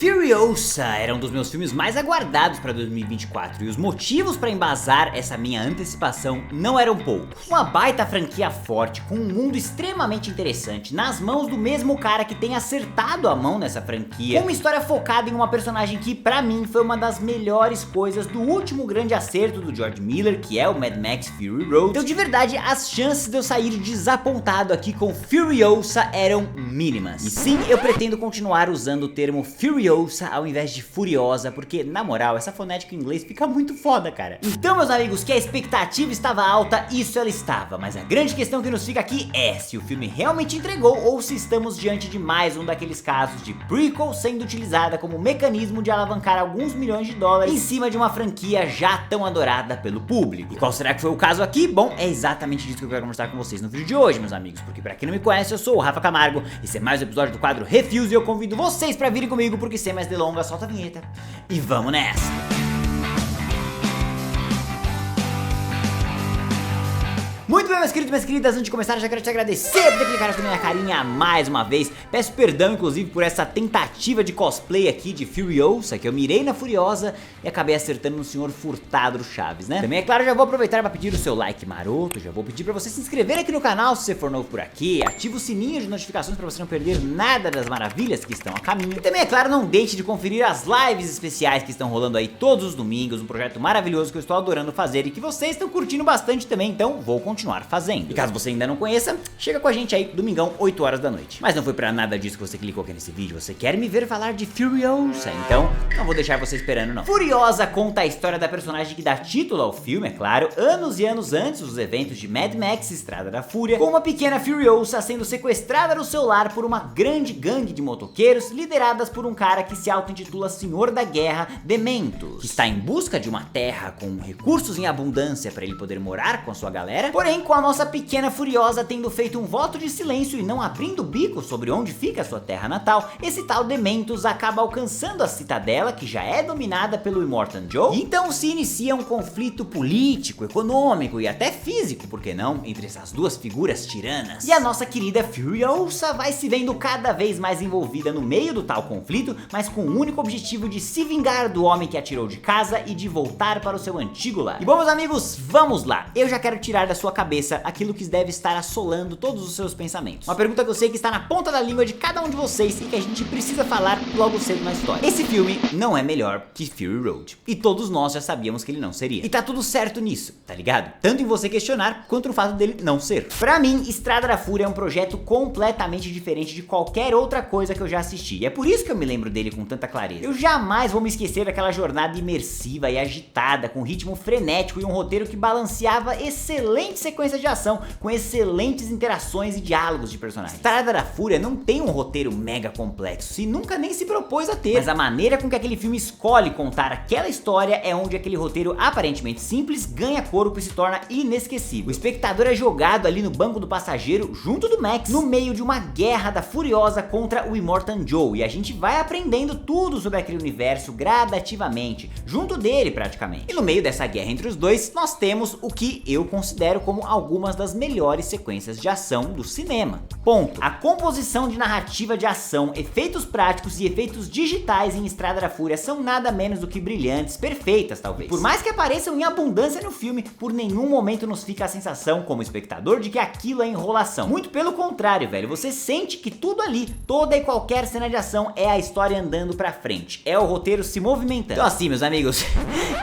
Furiosa era um dos meus filmes mais aguardados para 2024 e os motivos para embasar essa minha antecipação não eram poucos. Uma baita franquia forte, com um mundo extremamente interessante, nas mãos do mesmo cara que tem acertado a mão nessa franquia, com uma história focada em uma personagem que pra mim foi uma das melhores coisas do último grande acerto do George Miller, que é o Mad Max Fury Road. Então de verdade, as chances de eu sair desapontado aqui com Furiosa eram mínimas. E sim, eu pretendo continuar usando o termo Furiosa ao invés de Furiosa, porque na moral, essa fonética em inglês fica muito foda, cara. Então meus amigos, que a expectativa estava alta, isso ela estava, mas a grande questão que nos fica aqui é se o filme realmente entregou ou se estamos diante de mais um daqueles casos de prequel sendo utilizada como mecanismo de alavancar alguns milhões de dólares em cima de uma franquia já tão adorada pelo público. E qual será que foi o caso aqui? Bom, é exatamente disso que eu quero conversar com vocês no vídeo de hoje, meus amigos, porque pra quem não me conhece, eu sou o Rafa Camargo, esse é mais um episódio do quadro Refuse e eu convido vocês pra virem comigo, porque sem mais delongas, solta a vinheta e vamos nessa! Muito bem, meus queridos e minhas queridas, antes de começar eu já quero te agradecer por ter clicado aqui na minha carinha mais uma vez. Peço perdão, inclusive, por essa tentativa de cosplay aqui de Furiosa, que eu mirei na Furiosa e acabei acertando no senhor Furtado do Chaves, né? Também, é claro, já vou aproveitar para pedir o seu like maroto, já vou pedir para você se inscrever aqui no canal se você for novo por aqui, ativa o sininho de notificações para você não perder nada das maravilhas que estão a caminho. E também, é claro, não deixe de conferir as lives especiais que estão rolando aí todos os domingos, um projeto maravilhoso que eu estou adorando fazer e que vocês estão curtindo bastante também, então vou continuar fazendo. E caso você ainda não conheça, chega com a gente aí domingão, 8 horas da noite. Mas não foi pra nada disso que você clicou aqui nesse vídeo, você quer me ver falar de Furiosa, então não vou deixar você esperando não. Furiosa conta a história da personagem que dá título ao filme, é claro, anos e anos antes dos eventos de Mad Max Estrada da Fúria, com uma pequena Furiosa sendo sequestrada no seu lar por uma grande gangue de motoqueiros lideradas por um cara que se auto-intitula Senhor da Guerra, Dementos, que está em busca de uma terra com recursos em abundância para ele poder morar com a sua galera, porém com a nossa pequena Furiosa tendo feito um voto de silêncio e não abrindo o bico sobre onde fica a sua terra natal, esse tal Dementos acaba alcançando a citadela, que já é dominada pelo Immortan Joe, e então se inicia um conflito político, econômico e até físico, por que não, entre essas duas figuras tiranas. E a nossa querida Furiosa vai se vendo cada vez mais envolvida no meio do tal conflito, mas com o único objetivo de se vingar do homem que a tirou de casa e de voltar para o seu antigo lar. E bom, meus amigos, vamos lá, eu já quero tirar da sua cabeça aquilo que deve estar assolando todos os seus pensamentos. Uma pergunta que eu sei que está na ponta da língua de cada um de vocês e que a gente precisa falar logo cedo na história. Esse filme não é melhor que Fury Road, e todos nós já sabíamos que ele não seria. E tá tudo certo nisso, tá ligado? Tanto em você questionar, quanto no fato dele não ser. Pra mim, Estrada da Fúria é um projeto completamente diferente de qualquer outra coisa que eu já assisti, e é por isso que eu me lembro dele com tanta clareza. Eu jamais vou me esquecer daquela jornada imersiva e agitada, com ritmo frenético e um roteiro que balanceava excelente sequência de ação, com excelentes interações e diálogos de personagens. Estrada da Fúria não tem um roteiro mega complexo e nunca nem se propôs a ter, mas a maneira com que aquele filme escolhe contar aquela história é onde aquele roteiro aparentemente simples ganha corpo e se torna inesquecível. O espectador é jogado ali no banco do passageiro junto do Max, no meio de uma guerra da Furiosa contra o Immortan Joe, e a gente vai aprendendo tudo sobre aquele universo gradativamente, junto dele praticamente. E no meio dessa guerra entre os dois, nós temos o que eu considero como algumas das melhores sequências de ação do cinema. Ponto. A composição de narrativa de ação, efeitos práticos e efeitos digitais em Estrada da Fúria são nada menos do que brilhantes, perfeitas talvez. Por mais que apareçam em abundância no filme, por nenhum momento nos fica a sensação, como espectador, de que aquilo é enrolação. Muito pelo contrário, velho, você sente que tudo ali, toda e qualquer cena de ação é a história andando pra frente, é o roteiro se movimentando. Então assim, meus amigos,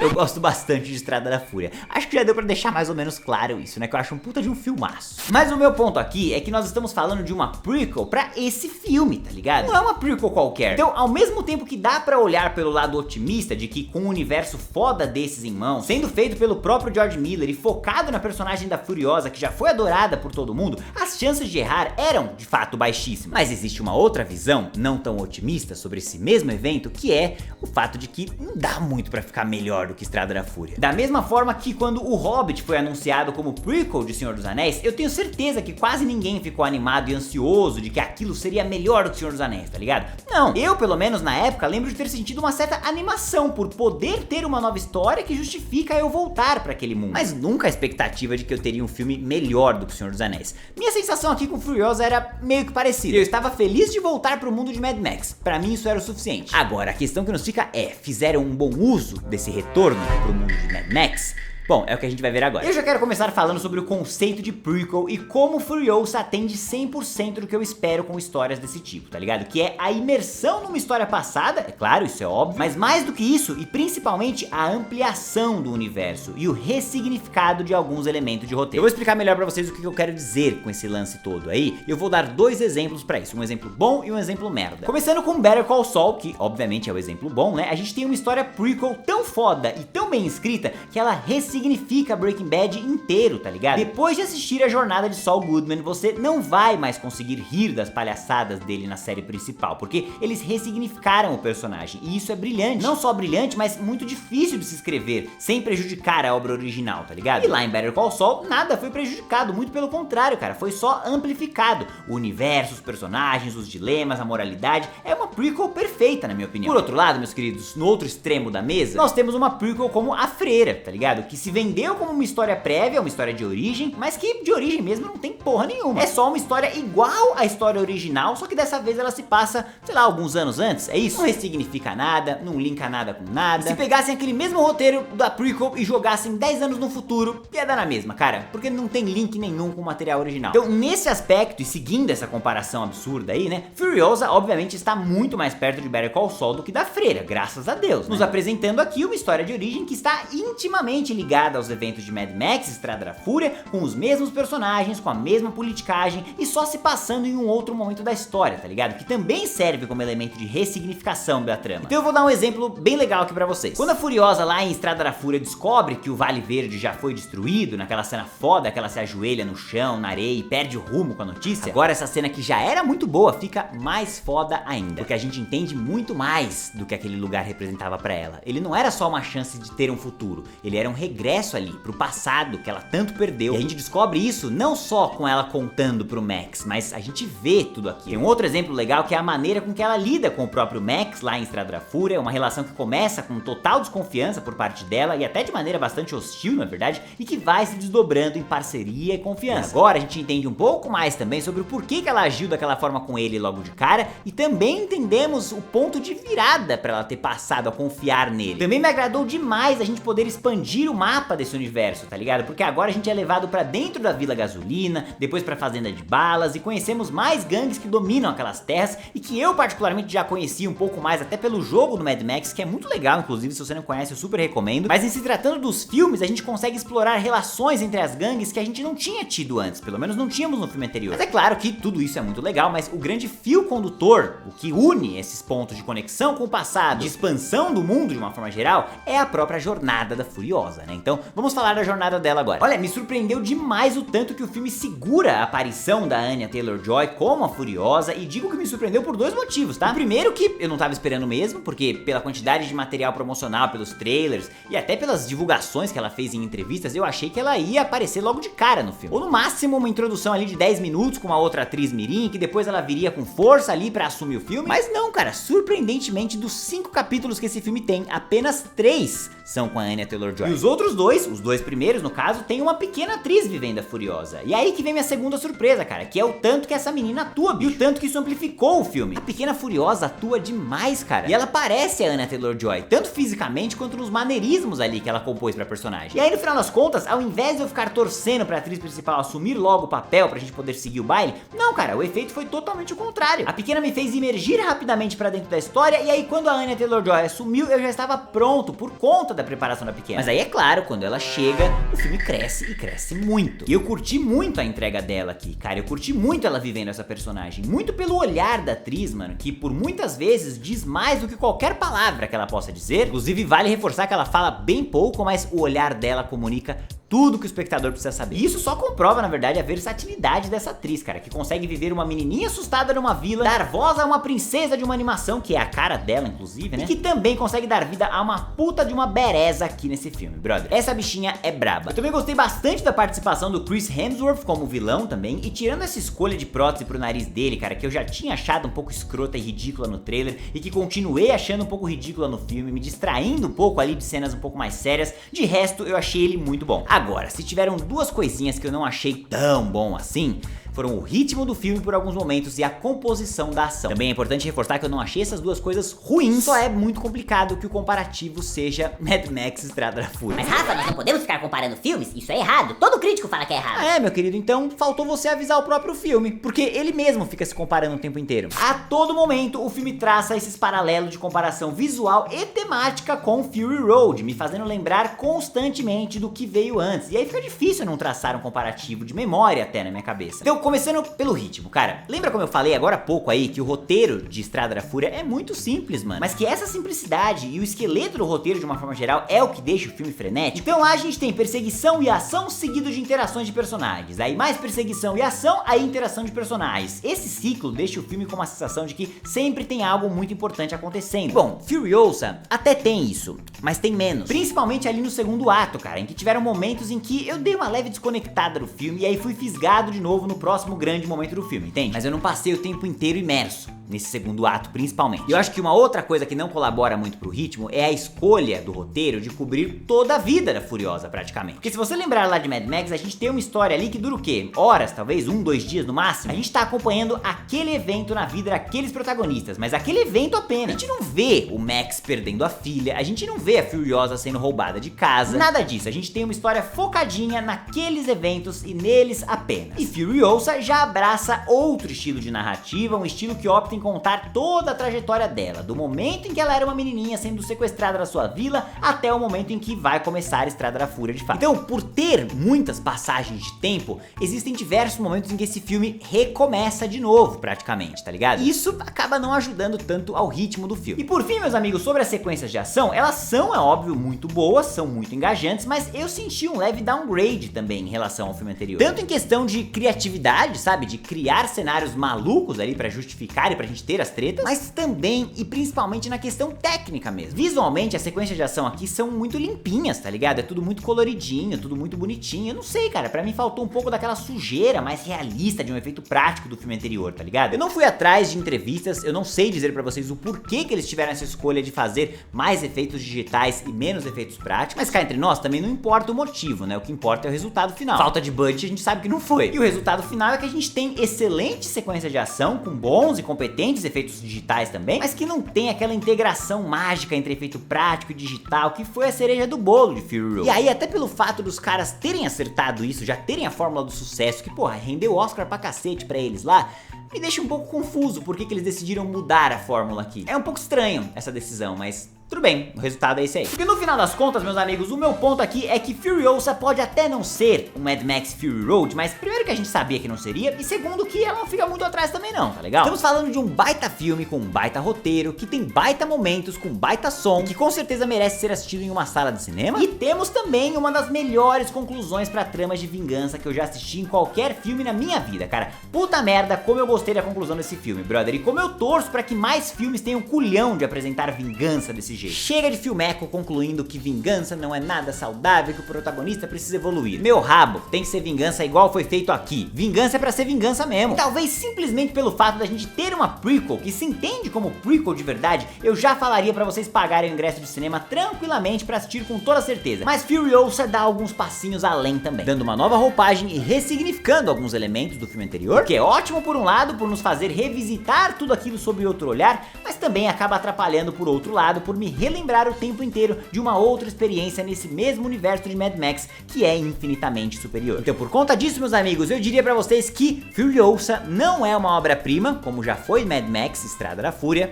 eu gosto bastante de Estrada da Fúria. Acho que já deu pra deixar mais ou menos claro isso, né, que eu acho um puta de um filmaço. Mas o meu ponto aqui é que nós estamos falando de uma prequel pra esse filme, tá ligado? Não é uma prequel qualquer. Então, ao mesmo tempo que dá pra olhar pelo lado otimista de que com um universo foda desses em mãos, sendo feito pelo próprio George Miller e focado na personagem da Furiosa, que já foi adorada por todo mundo, as chances de errar eram, de fato, baixíssimas. Mas existe uma outra visão, não tão otimista, sobre esse mesmo evento, que é o fato de que não dá muito pra ficar melhor do que Estrada da Fúria. Da mesma forma que quando o Hobbit foi anunciado como prequel prequel de Senhor dos Anéis, eu tenho certeza que quase ninguém ficou animado e ansioso de que aquilo seria melhor do que Senhor dos Anéis, tá ligado? Não, eu pelo menos na época lembro de ter sentido uma certa animação por poder ter uma nova história que justifica eu voltar pra aquele mundo, mas nunca a expectativa de que eu teria um filme melhor do que Senhor dos Anéis. Minha sensação aqui com Furiosa era meio que parecida. Eu estava feliz de voltar pro mundo de Mad Max, pra mim isso era o suficiente. Agora, a questão que nos fica é, fizeram um bom uso desse retorno pro mundo de Mad Max? Bom, é o que a gente vai ver agora. Eu já quero começar falando sobre o conceito de prequel e como Furiosa atende 100% do que eu espero com histórias desse tipo, tá ligado? Que é a imersão numa história passada, é claro, isso é óbvio, mas mais do que isso, e principalmente a ampliação do universo e o ressignificado de alguns elementos de roteiro. Eu vou explicar melhor pra vocês o que eu quero dizer com esse lance todo aí, e eu vou dar dois exemplos pra isso, um exemplo bom e um exemplo merda. Começando com Better Call Saul, que obviamente é o exemplo bom, né? A gente tem uma história prequel tão foda e tão bem escrita que ela significa Breaking Bad inteiro, tá ligado? Depois de assistir a jornada de Saul Goodman, você não vai mais conseguir rir das palhaçadas dele na série principal, porque eles ressignificaram o personagem, e isso é brilhante. Não só brilhante, mas muito difícil de se escrever, sem prejudicar a obra original, tá ligado? E lá em Better Call Saul, nada foi prejudicado, muito pelo contrário, cara, foi só amplificado. O universo, os personagens, os dilemas, a moralidade, é uma prequel perfeita, na minha opinião. Por outro lado, meus queridos, no outro extremo da mesa, nós temos uma prequel como A Freira, tá ligado? Que se vendeu como uma história prévia, uma história de origem, mas que de origem mesmo não tem porra nenhuma. É só uma história igual à história original, só que dessa vez ela se passa, sei lá, alguns anos antes, é isso? Não ressignifica nada, não linka nada com nada. E se pegassem aquele mesmo roteiro da prequel e jogassem 10 anos no futuro, ia dar na mesma, cara, porque não tem link nenhum com o material original. Então, nesse aspecto, e seguindo essa comparação absurda aí, né, Furiosa, obviamente, está muito mais perto de Better Call Saul do que da Freira, graças a Deus, né? Nos apresentando aqui uma história de origem que está intimamente ligada aos eventos de Mad Max, Estrada da Fúria, com os mesmos personagens, com a mesma politicagem e só se passando em um outro momento da história, tá ligado? Que também serve como elemento de ressignificação da trama. Então eu vou dar um exemplo bem legal aqui pra vocês. Quando a Furiosa lá em Estrada da Fúria descobre que o Vale Verde já foi destruído, naquela cena foda que ela se ajoelha no chão, na areia e perde o rumo com a notícia, agora essa cena que já era muito boa fica mais foda ainda, porque a gente entende muito mais do que aquele lugar representava pra ela. Ele não era só uma chance de ter um futuro, ele era um regresso ali pro passado que ela tanto perdeu. E a gente descobre isso não só com ela contando pro Max, mas a gente vê tudo aqui. Tem um outro exemplo legal que é a maneira com que ela lida com o próprio Max lá em Estrada da Fúria, uma relação que começa com total desconfiança por parte dela e até de maneira bastante hostil, na verdade, e que vai se desdobrando em parceria e confiança. E agora a gente entende um pouco mais também sobre o porquê que ela agiu daquela forma com ele logo de cara, e também entendemos o ponto de virada pra ela ter passado a confiar nele. Também me agradou demais a gente poder expandir o mapa desse universo, tá ligado? Porque agora a gente é levado pra dentro da Vila Gasolina, depois pra Fazenda de Balas, e conhecemos mais gangues que dominam aquelas terras, e que eu particularmente já conheci um pouco mais até pelo jogo do Mad Max, que é muito legal, inclusive, se você não conhece eu super recomendo. Mas em se tratando dos filmes, a gente consegue explorar relações entre as gangues que a gente não tinha tido antes, pelo menos não tínhamos no filme anterior. Mas é claro que tudo isso é muito legal, mas o grande fio condutor, o que une esses pontos de conexão com o passado, de expansão do mundo de uma forma geral, é a própria jornada da Furiosa, né? Então, vamos falar da jornada dela agora. Olha, me surpreendeu demais o tanto que o filme segura a aparição da Anya Taylor-Joy como a Furiosa, e digo que me surpreendeu por dois motivos, tá? O primeiro que eu não tava esperando mesmo, porque pela quantidade de material promocional, pelos trailers e até pelas divulgações que ela fez em entrevistas, eu achei que ela ia aparecer logo de cara no filme. Ou no máximo uma introdução ali de 10 minutos com uma outra atriz mirim, que depois ela viria com força ali pra assumir o filme. Mas não, cara, surpreendentemente dos 5 capítulos que esse filme tem, apenas 3 são com a Anya Taylor-Joy. E os outros dois, os dois primeiros no caso, tem uma pequena atriz vivendo a Furiosa. E aí que vem minha segunda surpresa, cara, que é o tanto que essa menina atua, bicho, e o tanto que isso amplificou o filme. A pequena Furiosa atua demais, cara. E ela parece a Anya Taylor-Joy, tanto fisicamente quanto nos maneirismos ali que ela compôs pra personagem. E aí no final das contas, ao invés de eu ficar torcendo pra atriz principal assumir logo o papel pra gente poder seguir o baile, não, cara, o efeito foi totalmente o contrário. A pequena me fez imergir rapidamente pra dentro da história, e aí quando a Anya Taylor-Joy assumiu, eu já estava pronto por conta da preparação da pequena. Mas aí é claro, quando ela chega, o filme cresce e cresce muito. E eu curti muito a entrega dela aqui, cara, eu curti muito ela vivendo essa personagem, muito pelo olhar da atriz, mano, que por muitas vezes diz mais do que qualquer palavra que ela possa dizer. Inclusive vale reforçar que ela fala bem pouco, mas o olhar dela comunica tudo que o espectador precisa saber. E isso só comprova, na verdade, a versatilidade dessa atriz, cara, que consegue viver uma menininha assustada numa vila, dar voz a uma princesa de uma animação, que é a cara dela, inclusive, né? E que também consegue dar vida a uma puta de uma bereza aqui nesse filme, brother. Essa bichinha é braba. Eu também gostei bastante da participação do Chris Hemsworth como vilão também, e tirando essa escolha de prótese pro nariz dele, cara, que eu já tinha achado um pouco escrota e ridícula no trailer, e que continuei achando um pouco ridícula no filme, me distraindo um pouco ali de cenas um pouco mais sérias, de resto eu achei ele muito bom. Agora, se tiveram duas coisinhas que eu não achei tão bom assim, foram o ritmo do filme por alguns momentos e a composição da ação. Também é importante reforçar que eu não achei essas duas coisas ruins, só é muito complicado que o comparativo seja Mad Max Estrada da Fúria. Mas Rafa, nós não podemos ficar comparando filmes? Isso é errado. Todo crítico fala que é errado. Ah, é, meu querido, então faltou você avisar o próprio filme, porque ele mesmo fica se comparando o tempo inteiro. A todo momento, o filme traça esses paralelos de comparação visual e temática com Fury Road, me fazendo lembrar constantemente do que veio antes. E aí fica difícil não traçar um comparativo de memória até na minha cabeça. Então, começando pelo ritmo, cara, lembra como eu falei agora há pouco aí que o roteiro de Estrada da Fúria é muito simples, mano, mas que essa simplicidade e o esqueleto do roteiro de uma forma geral é o que deixa o filme frenético? Então lá a gente tem perseguição e ação seguido de interações de personagens, aí mais perseguição e ação, aí interação de personagens. Esse ciclo deixa o filme com uma sensação de que sempre tem algo muito importante acontecendo. Bom, Furiosa até tem isso, mas tem menos, principalmente ali no segundo ato, cara, em que tiveram momentos em que eu dei uma leve desconectada do filme e aí fui fisgado de novo no próximo grande momento do filme, entende? Mas eu não passei o tempo inteiro imerso nesse segundo ato, principalmente. E eu acho que uma outra coisa que não colabora muito pro ritmo é a escolha do roteiro de cobrir toda a vida da Furiosa, praticamente. Porque se você lembrar lá de Mad Max, a gente tem uma história ali que dura o quê? Horas, talvez, 1, 2 dias no máximo. A gente tá acompanhando aquele evento na vida daqueles protagonistas, mas aquele evento apenas. A gente não vê o Max perdendo a filha, a gente não vê a Furiosa sendo roubada de casa, nada disso. A gente tem uma história focadinha naqueles eventos e neles apenas. E Furiosa já abraça outro estilo de narrativa, um estilo que opta em contar toda a trajetória dela, do momento em que ela era uma menininha sendo sequestrada da sua vila, até o momento em que vai começar a Estrada da Fúria de fato. Então, por ter muitas passagens de tempo, existem diversos momentos em que esse filme recomeça de novo, praticamente, tá ligado? E isso acaba não ajudando tanto ao ritmo do filme. E por fim, meus amigos, sobre as sequências de ação, elas são, é óbvio, muito boas, são muito engajantes, mas eu senti um leve downgrade também em relação ao filme anterior. Tanto em questão de criatividade, sabe, de criar cenários malucos ali pra justificar e pra gente ter as tretas, mas também e principalmente na questão técnica mesmo. Visualmente, as sequências de ação aqui são muito limpinhas, tá ligado? É tudo muito coloridinho, tudo muito bonitinho. Eu não sei, cara, pra mim faltou um pouco daquela sujeira mais realista de um efeito prático do filme anterior, tá ligado? Eu não fui atrás de entrevistas, eu não sei dizer pra vocês o porquê que eles tiveram essa escolha de fazer mais efeitos digitais e menos efeitos práticos, mas cá entre nós também não importa o motivo, né? O que importa é o resultado final. Falta de budget a gente sabe que não foi. E o resultado final é que a gente tem excelente sequência de ação, com bons e competentes efeitos digitais também, mas que não tem aquela integração mágica entre efeito prático e digital, que foi a cereja do bolo de Fury Road. E aí, até pelo fato dos caras terem acertado isso, já terem a fórmula do sucesso, que porra, rendeu Oscar pra cacete pra eles lá, me deixa um pouco confuso por que eles decidiram mudar a fórmula aqui. É um pouco estranho essa decisão, mas tudo bem, o resultado é esse aí. Porque no final das contas, meus amigos, o meu ponto aqui é que Furiosa pode até não ser um Mad Max Fury Road, mas primeiro que a gente sabia que não seria, e segundo que ela não fica muito atrás também não, tá legal? Estamos falando de um baita filme com um baita roteiro, que tem baita momentos, com baita som, que com certeza merece ser assistido em uma sala de cinema. E temos também uma das melhores conclusões pra tramas de vingança que eu já assisti em qualquer filme na minha vida, cara. Puta merda, como eu gostei da conclusão desse filme, brother, e como eu torço pra que mais filmes tenham culhão de apresentar vingança desse jeito. Chega de filmeco concluindo que vingança não é nada saudável, que o protagonista precisa evoluir. Meu rabo, tem que ser vingança igual foi feito aqui. Vingança é pra ser vingança mesmo. E talvez simplesmente pelo fato da gente ter uma prequel que se entende como prequel de verdade, eu já falaria pra vocês pagarem o ingresso de cinema tranquilamente pra assistir com toda certeza. Mas Furiosa dá alguns passinhos além também, dando uma nova roupagem e ressignificando alguns elementos do filme anterior, que é ótimo por um lado, por nos fazer revisitar tudo aquilo sob outro olhar, mas também acaba atrapalhando por outro lado, por me relembrar o tempo inteiro de uma outra experiência nesse mesmo universo de Mad Max, que é infinitamente superior. Então, por conta disso, meus amigos, eu diria pra vocês que Furiosa não é uma obra-prima, como já foi Mad Max Estrada da Fúria,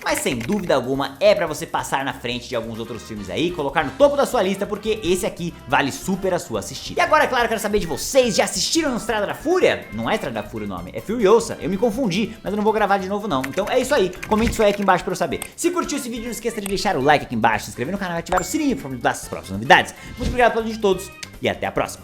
mas sem dúvida alguma é pra você passar na frente de alguns outros filmes aí, colocar no topo da sua lista, porque esse aqui vale super a sua assistida. E agora, é claro, eu quero saber de vocês, já assistiram Estrada da Fúria? Não é Estrada da Fúria o nome, é Furiosa, eu me confundi, mas eu não vou gravar de novo não. Então é isso aí, comente isso aí aqui embaixo pra eu saber. Se curtiu esse vídeo, não esqueça de deixar o like aqui embaixo, se inscrever no canal e ativar o sininho pra me dar as próximas novidades. Muito obrigado a todos. e até a próxima.